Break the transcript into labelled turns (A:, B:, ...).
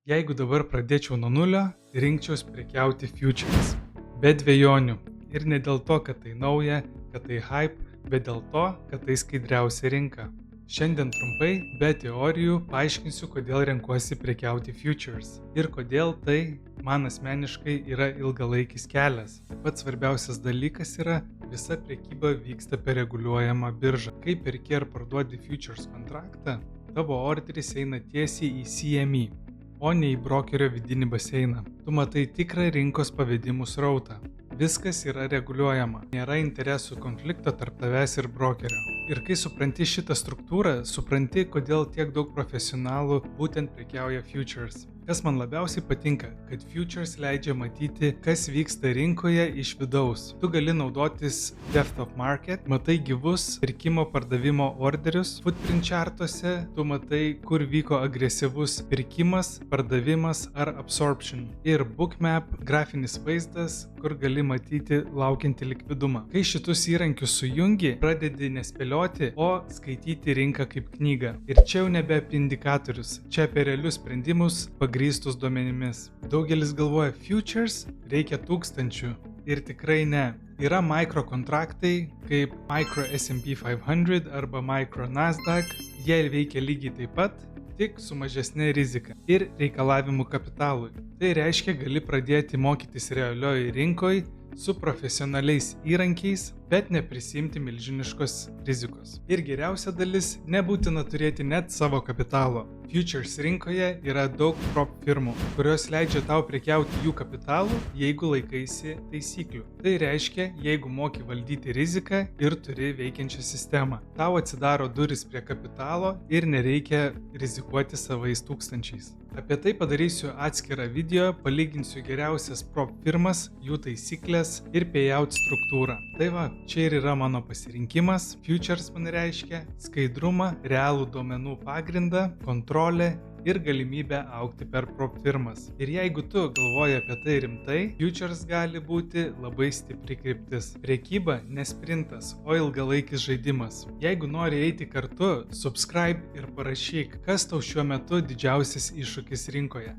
A: Jeigu dabar pradėčiau nuo nulio, rinkčiaus prekiauti futures. Be dvejonių. Ir ne dėl to, kad tai nauja, kad tai hype, bet dėl to, kad tai skaidriausia rinka. Šiandien trumpai, be teorijų, paaiškinsiu, kodėl renkuosi prekiauti futures. Ir kodėl tai, man asmeniškai, yra ilgalaikis kelias. Pats svarbiausias dalykas yra, visa prekyba vyksta per reguliuojamą biržą. Kai perki ar parduodi futures kontraktą, tavo orderis eina tiesiai į CME, o ne į brokerio vidinį baseiną. Tu matai tikrą rinkos pavedimų srautą. Viskas yra reguliuojama. Nėra interesų konflikto tarp tavęs ir brokerio. Ir kai supranti šitą struktūrą, supranti, kodėl tiek daug profesionalų būtent prekiauja futures. Kas man labiausiai patinka, kad futures leidžia matyti, kas vyksta rinkoje iš vidaus. Tu gali naudotis depth of market, matai gyvus pirkimo pardavimo orderius, footprint chartuose tu matai, kur vyko agresyvus pirkimas, pardavimas ar absorption. Ir bookmap, grafinis vaizdas, kur gali matyti laukiantį likvidumą. Kai šitus įrankius sujungi, pradedi nespėlioti, o skaityti rinką kaip knygą. Ir čia jau nebe apie indikatorius, čia apie realius sprendimus pagrįstus duomenimis. Daugelis galvoja, futures reikia tūkstančių. Ir tikrai ne. Yra micro kontraktai, kaip micro S&P 500 arba micro Nasdaq. Jie veikia lygiai taip pat, tik su mažesnė rizika ir reikalavimu kapitalui. Tai reiškia, gali pradėti mokytis realioje rinkoje su profesionaliais įrankiais, bet neprisimti milžiniškos rizikos. Ir geriausia dalis – nebūtina turėti net savo kapitalo. Futures rinkoje yra daug prop firmų, kurios leidžia tau prekiauti jų kapitalu, jeigu laikaisi taisyklių. Tai reiškia, jeigu moki valdyti riziką ir turi veikiančią sistemą. Tau atsidaro duris prie kapitalo ir nereikia rizikuoti savais tūkstančiais. Apie tai padarysiu atskirą video, palyginsiu geriausias prop firmas, jų taisyklės ir payout struktūrą. Tai va, čia ir yra mano pasirinkimas. Futures man reiškia skaidrumą, realų duomenų pagrindą, kontrolę ir galimybę augti per prop firmas. Ir jeigu tu galvoji apie tai rimtai, futures gali būti labai stipri kryptis. Prekyba ne sprintas, o ilgalaikis žaidimas. Jeigu nori eiti kartu, subscribe ir parašyk, kas tau šiuo metu didžiausias iššūkis rinkoje.